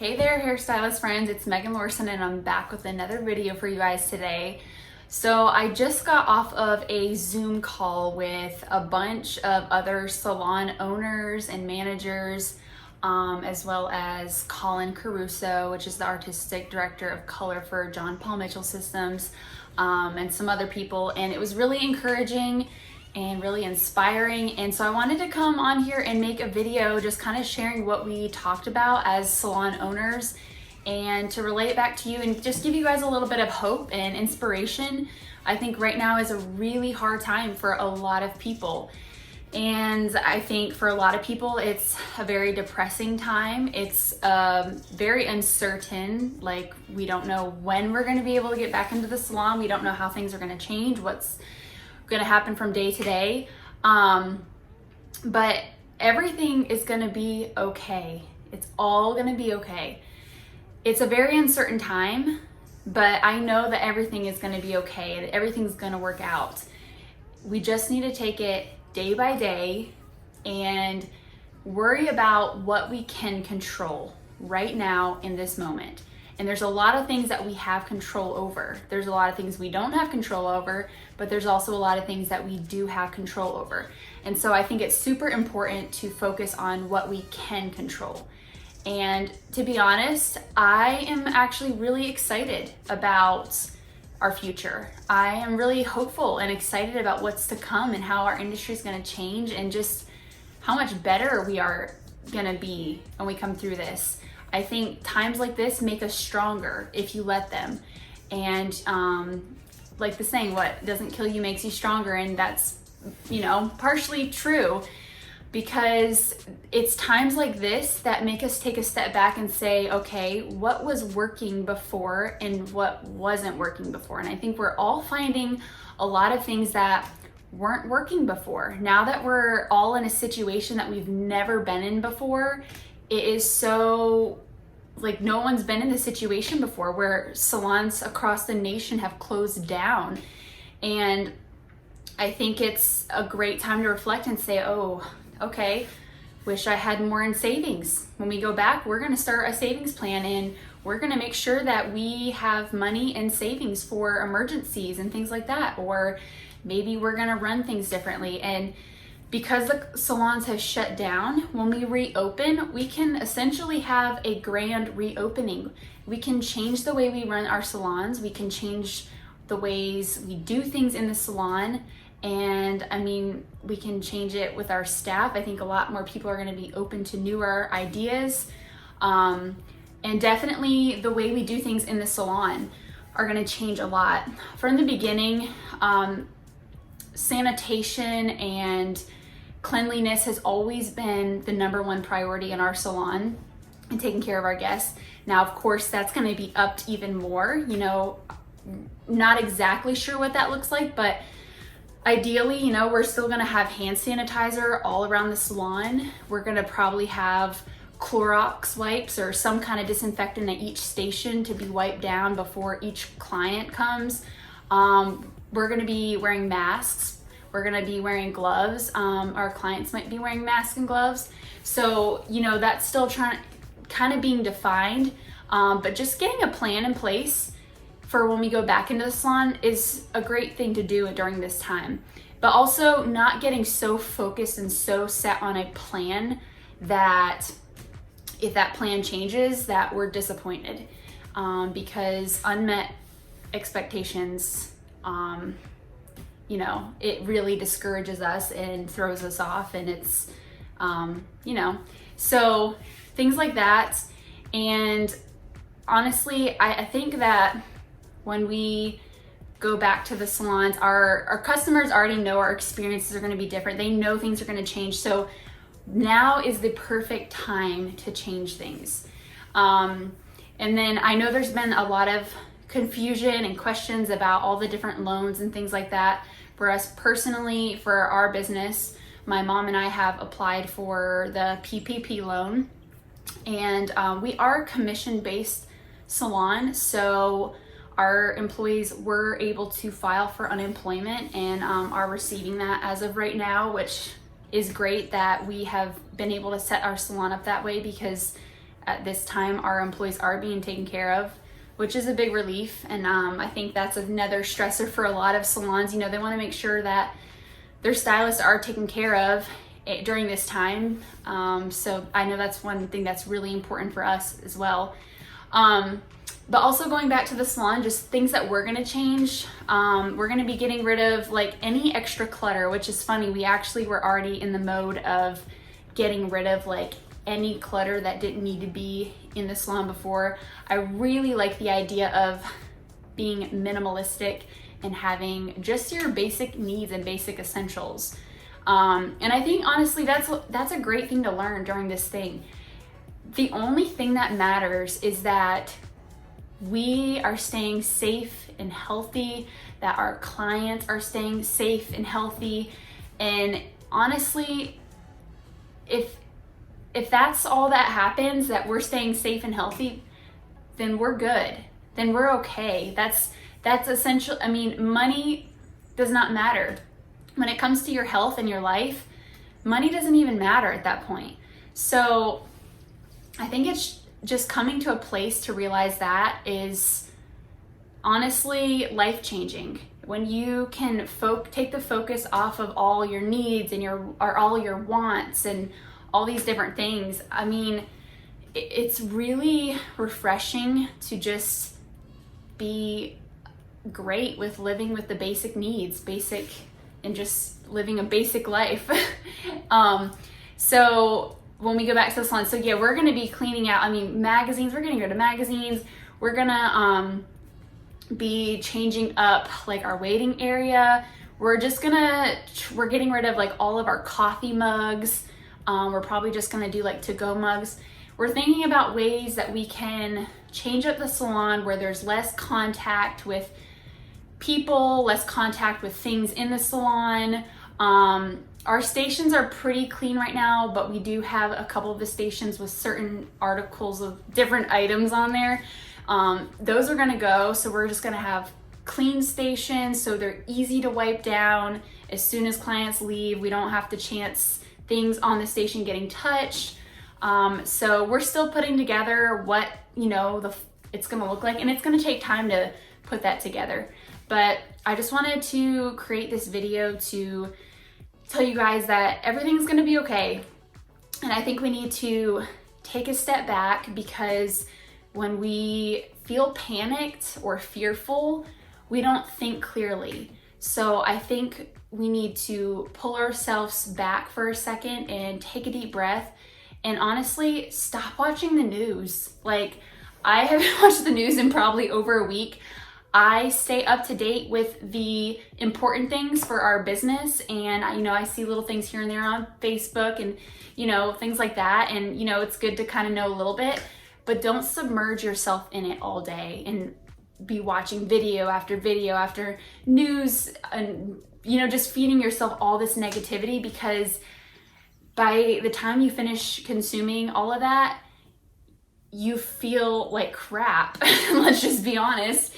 Hey there, hairstylist friends, it's Megan Lorson and I'm back with another video for you guys today. So I just got off of a Zoom call with a bunch of other salon owners and managers, as well as Colin Caruso, which is the artistic director of color for John Paul Mitchell Systems, and some other people. And it was really encouraging and really inspiring, and so I wanted to come on here and make a video just kind of sharing what we talked about as salon owners and to relay it back to you and just give you guys a little bit of hope and inspiration. I think right now is a really hard time for a lot of people, and I think for a lot of people it's a very depressing time. It's very uncertain. Like, we don't know when we're going to be able to get back into the salon. We don't know how things are going to change, what's going to happen from day to day, but everything is going to be okay. It's all going to be okay. It's a very uncertain time, but I know that everything is going to be okay and everything's going to work out. We just need to take it day by day and worry about what we can control right now in this moment. And there's a lot of things that we have control over. There's a lot of things we don't have control over, but there's also a lot of things that we do have control over. And so I think it's super important to focus on what we can control. And to be honest, I am actually really excited about our future. I am really hopeful and excited about what's to come and how our industry is going to change and just how much better we are going to be when we come through this. I think times like this make us stronger if you let them. And like the saying, what doesn't kill you makes you stronger. And that's, partially true, because it's times like this that make us take a step back and say, okay, what was working before and what wasn't working before? And I think we're all finding a lot of things that weren't working before. Now that we're all in a situation that we've never been in before, it is so, like, no one's been in this situation before where salons across the nation have closed down. And I think it's a great time to reflect and say, oh, okay, wish I had more in savings. When we go back, we're going to start a savings plan and we're going to make sure that we have money in savings for emergencies and things like that. Or maybe we're going to run things differently. And because the salons have shut down, when we reopen, we can essentially have a grand reopening. We can change the way we run our salons. We can change the ways we do things in the salon. And we can change it with our staff. I think a lot more people are going to be open to newer ideas. And definitely the way we do things in the salon are going to change a lot. From the beginning, sanitation and cleanliness has always been the number one priority in our salon and taking care of our guests. Now, of course, that's going to be upped even more. Not exactly sure what that looks like, but ideally, we're still going to have hand sanitizer all around the salon. We're going to probably have Clorox wipes or some kind of disinfectant at each station to be wiped down before each client comes. We're going to be wearing masks. We're going to be wearing gloves. Our clients might be wearing masks and gloves. So, that's still kind of being defined. But just getting a plan in place for when we go back into the salon is a great thing to do during this time. But also not getting so focused and so set on a plan that if that plan changes, that we're disappointed. Because unmet expectations, it really discourages us and throws us off, and it's, so things like that. And honestly, I think that when we go back to the salons, our customers already know our experiences are going to be different. They know things are going to change. So now is the perfect time to change things. And then I know there's been a lot of confusion and questions about all the different loans and things like that. For us personally, for our business, my mom and I have applied for the PPP loan, and we are a commission-based salon, so our employees were able to file for unemployment and are receiving that as of right now, which is great that we have been able to set our salon up that way, because at this time our employees are being taken care of, which is a big relief. And I think that's another stressor for a lot of salons. You know, they want to make sure that their stylists are taken care of during this time. So I know that's one thing that's really important for us as well. But also going back to the salon, just things that we're gonna change. We're gonna be getting rid of like any extra clutter, which is funny. We actually were already in the mode of getting rid of like any clutter that didn't need to be in the salon before. I really like the idea of being minimalistic and having just your basic needs and basic essentials. And I think honestly, that's a great thing to learn during this thing. The only thing that matters is that we are staying safe and healthy, that our clients are staying safe and healthy. And honestly, if that's all that happens, that we're staying safe and healthy, then we're good. Then we're okay. That's essential. I mean, money does not matter. When it comes to your health and your life, money doesn't even matter at that point. So I think it's just coming to a place to realize that is honestly life-changing. When you can take the focus off of all your needs and all your wants and all these different things. I mean, it's really refreshing to just be great with living with the basic needs, and just living a basic life. So when we go back to the salon, so yeah, we're gonna be cleaning out, magazines, we're getting rid of magazines. We're gonna be changing up like our waiting area. We're getting rid of like all of our coffee mugs. We're probably just gonna do like to-go mugs. We're thinking about ways that we can change up the salon where there's less contact with people, less contact with things in the salon. Our stations are pretty clean right now, but we do have a couple of the stations with certain articles of different items on there. Those are gonna go, so we're just gonna have clean stations so they're easy to wipe down. As soon as clients leave, we don't have to chance things on the station getting touched. So we're still putting together what it's gonna look like, and it's gonna take time to put that together. But I just wanted to create this video to tell you guys that everything's gonna be okay. And I think we need to take a step back, because when we feel panicked or fearful, we don't think clearly. So I think we need to pull ourselves back for a second and take a deep breath and honestly stop watching the news. Like, I haven't watched the news in probably over a week. I stay up to date with the important things for our business, and I see little things here and there on Facebook and things like that, and it's good to kind of know a little bit, but don't submerge yourself in it all day and be watching video after news and just feeding yourself all this negativity, because by the time you finish consuming all of that, you feel like crap. Let's just be honest.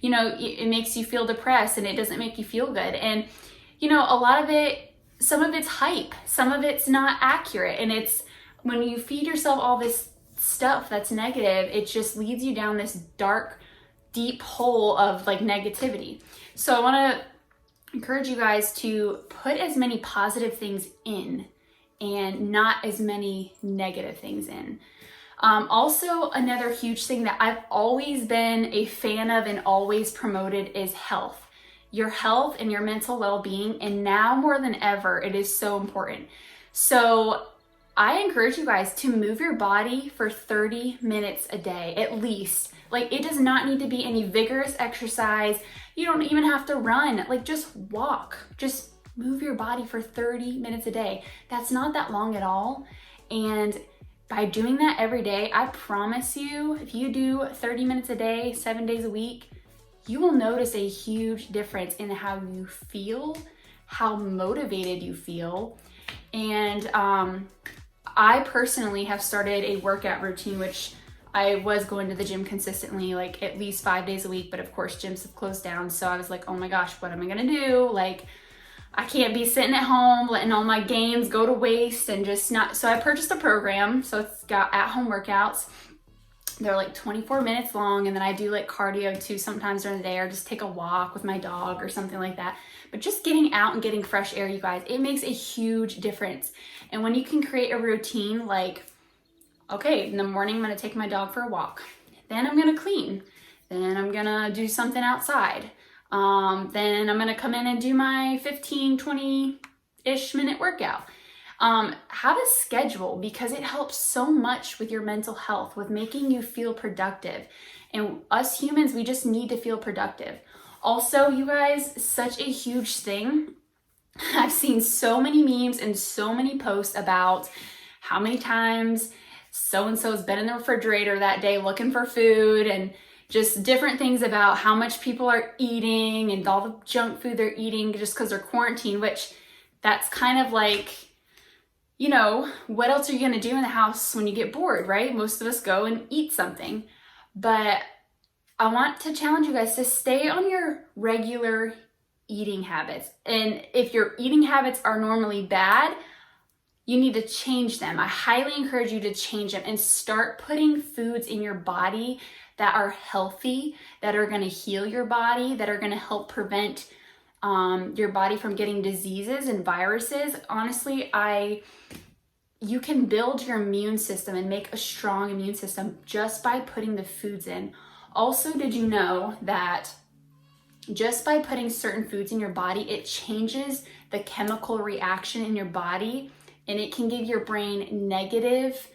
It makes you feel depressed, and it doesn't make you feel good. And, a lot of it, some of it's hype, some of it's not accurate. And it's when you feed yourself all this stuff that's negative, it just leads you down this dark, deep hole of like negativity. So I want to encourage you guys to put as many positive things in and not as many negative things in. Also, another huge thing that I've always been a fan of and always promoted is health. Your health and your mental well-being, and now more than ever, it is so important. So I encourage you guys to move your body for 30 minutes a day, at least. Like, it does not need to be any vigorous exercise. You don't even have to run. Like, just walk. Just move your body for 30 minutes a day. That's not that long at all. And by doing that every day, I promise you, if you do 30 minutes a day, 7 days a week, you will notice a huge difference in how you feel, how motivated you feel. And I personally have started a workout routine, which I was going to the gym consistently, like at least 5 days a week, but of course gyms have closed down. So I was like, oh my gosh, what am I gonna do? Like, I can't be sitting at home letting all my gains go to waste and just not. So I purchased a program. So it's got at-home workouts. They're like 24 minutes long, and then I do like cardio too sometimes during the day, or just take a walk with my dog or something like that. But just getting out and getting fresh air, you guys, it makes a huge difference. And when you can create a routine like, okay, in the morning I'm gonna take my dog for a walk, then I'm gonna clean, then I'm gonna do something outside, then I'm gonna come in and do my 15, 20-ish minute workout. Have a schedule, because it helps so much with your mental health, with making you feel productive. And us humans, we just need to feel productive. Also, you guys, such a huge thing. I've seen so many memes and so many posts about how many times so-and-so has been in the refrigerator that day looking for food, and just different things about how much people are eating and all the junk food they're eating just because they're quarantined, which that's kind of like, you know, what else are you gonna do in the house when you get bored, right? Most of us go and eat something. But I want to challenge you guys to stay on your regular eating habits. And if your eating habits are normally bad, you need to change them. I highly encourage you to change them and start putting foods in your body that are healthy, that are gonna heal your body, that are gonna help prevent your body from getting diseases and viruses. Honestly, you can build your immune system and make a strong immune system just by putting the foods in. Also, did you know that just by putting certain foods in your body, it changes the chemical reaction in your body, and it can give your brain negative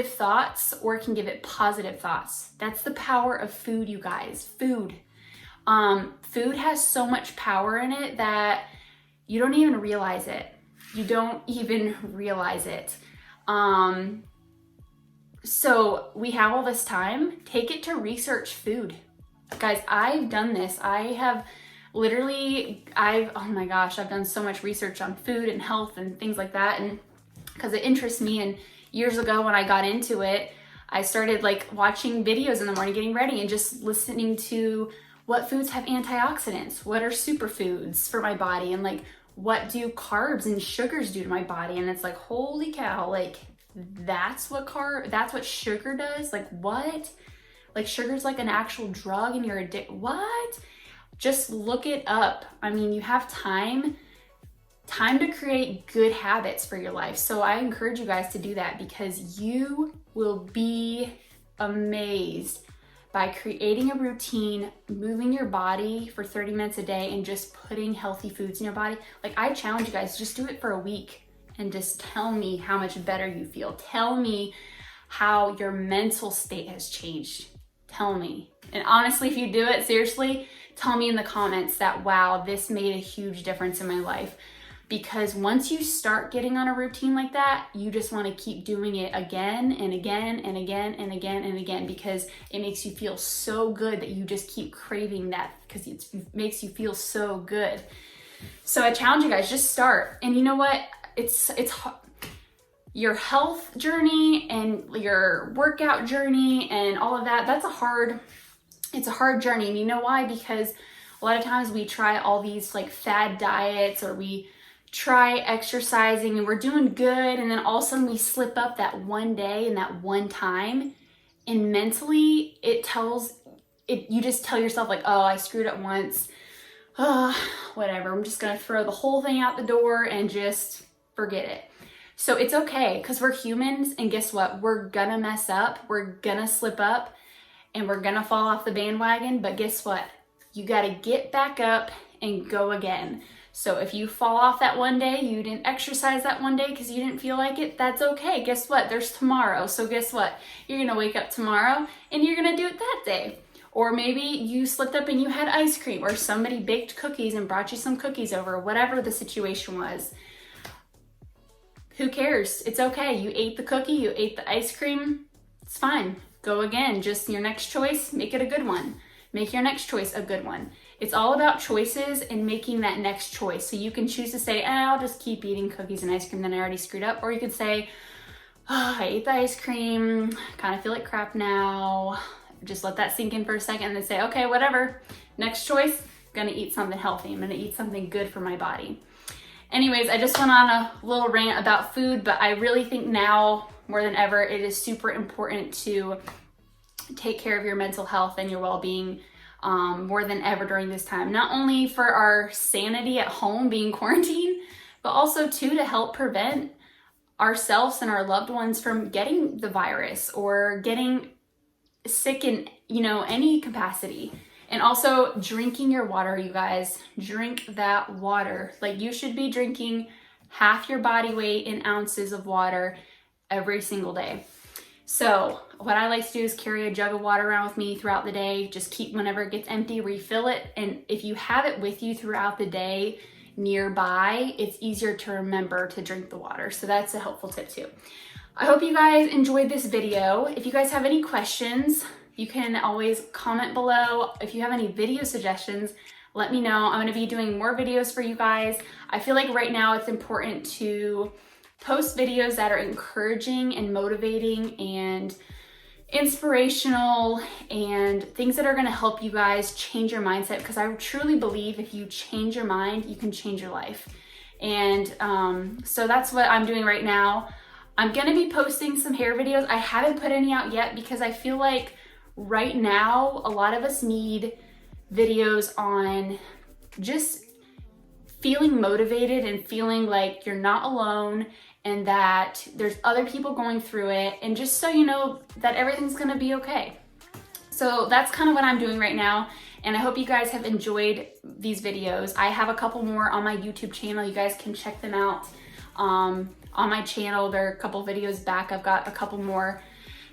thoughts, or it can give it positive thoughts. That's the power of food, you guys. Food has so much power in it that you don't even realize it. You don't even realize it. So we have all this time. Take it to research food. Guys, I've done this. I've done so much research on food and health and things like that, and because it interests me. And years ago when I got into it, I started like watching videos in the morning, getting ready, and just listening to what foods have antioxidants, what are superfoods for my body, and like what do carbs and sugars do to my body. And it's like, holy cow, like that's what sugar does. Like what? Like sugar's like an actual drug and you're addicted. What? Just look it up. I mean, you have time to create good habits for your life. So I encourage you guys to do that, because you will be amazed by creating a routine, moving your body for 30 minutes a day, and just putting healthy foods in your body. Like, I challenge you guys, just do it for a week and just tell me how much better you feel. Tell me how your mental state has changed. Tell me. And honestly, if you do it, seriously, tell me in the comments that, wow, this made a huge difference in my life. Because once you start getting on a routine like that, you just want to keep doing it again and again and again and again and again, because it makes you feel so good that you just keep craving that, because it makes you feel so good. So I challenge you guys, just start. And you know what? It's your health journey and your workout journey and all of that. It's a hard journey. And you know why? Because a lot of times we try all these like fad diets, or we try exercising and we're doing good, and then all of a sudden we slip up that one day and that one time, and mentally you just tell yourself like, oh, I screwed up once, whatever, I'm just gonna throw the whole thing out the door and just forget it. So it's okay, because we're humans, and guess what, we're gonna mess up, we're gonna slip up, and we're gonna fall off the bandwagon. But guess what, you gotta get back up and go again. So if you fall off that one day, you didn't exercise that one day because you didn't feel like it, that's okay. Guess what? There's tomorrow. So guess what? You're gonna wake up tomorrow and you're gonna do it that day. Or maybe you slipped up and you had ice cream, or somebody baked cookies and brought you some cookies over, whatever the situation was. Who cares? It's okay. You ate the cookie, you ate the ice cream, it's fine. Go again. Just your next choice, make it a good one. Make your next choice a good one. It's all about choices and making that next choice. So you can choose to say, I'll just keep eating cookies and ice cream, then I already screwed up. Or you could say, I ate the ice cream, kind of feel like crap now. Just let that sink in for a second and then say, okay, whatever. Next choice, gonna eat something healthy. I'm gonna eat something good for my body. Anyways, I just went on a little rant about food, but I really think now more than ever, it is super important to take care of your mental health and your well-being more than ever during this time. Not only for our sanity at home being quarantined, but also too to help prevent ourselves and our loved ones from getting the virus or getting sick in, any capacity. And also drinking your water, you guys. Drink that water. Like, you should be drinking half your body weight in ounces of water every single day. So what I like to do is carry a jug of water around with me throughout the day. Just keep, whenever it gets empty, refill it. And if you have it with you throughout the day nearby, it's easier to remember to drink the water. So that's a helpful tip too. I hope you guys enjoyed this video. If you guys have any questions, you can always comment below. If you have any video suggestions, let me know. I'm gonna be doing more videos for you guys. I feel like right now it's important to post videos that are encouraging and motivating and inspirational and things that are gonna help you guys change your mindset, because I truly believe if you change your mind, you can change your life. And so that's what I'm doing right now. I'm gonna be posting some hair videos. I haven't put any out yet because I feel like right now, a lot of us need videos on just feeling motivated and feeling like you're not alone and that there's other people going through it, and just so you know that everything's gonna be okay. So that's kind of what I'm doing right now, and I hope you guys have enjoyed these videos. I have a couple more on my YouTube channel. You guys can check them out on my channel. There are a couple videos back. I've got a couple more.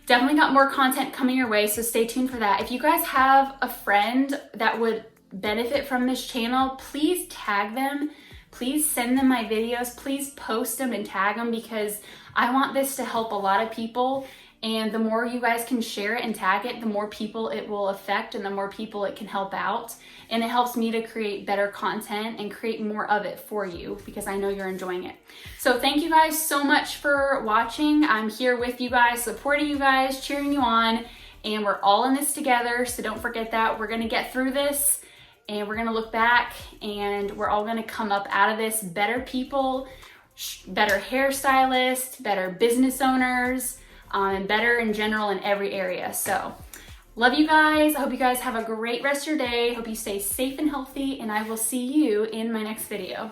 Definitely got more content coming your way, so stay tuned for that. If you guys have a friend that would benefit from this channel, please tag them. Please send them my videos. Please post them and tag them, because I want this to help a lot of people. And the more you guys can share it and tag it, the more people it will affect and the more people it can help out. And it helps me to create better content and create more of it for you, because I know you're enjoying it. So thank you guys so much for watching. I'm here with you guys, supporting you guys, cheering you on, and we're all in this together. So don't forget that. We're gonna get through this, and we're gonna look back, and we're all gonna come up out of this better people, better hairstylists, better business owners, and better in general in every area. So love you guys. I hope you guys have a great rest of your day. Hope you stay safe and healthy, and I will see you in my next video.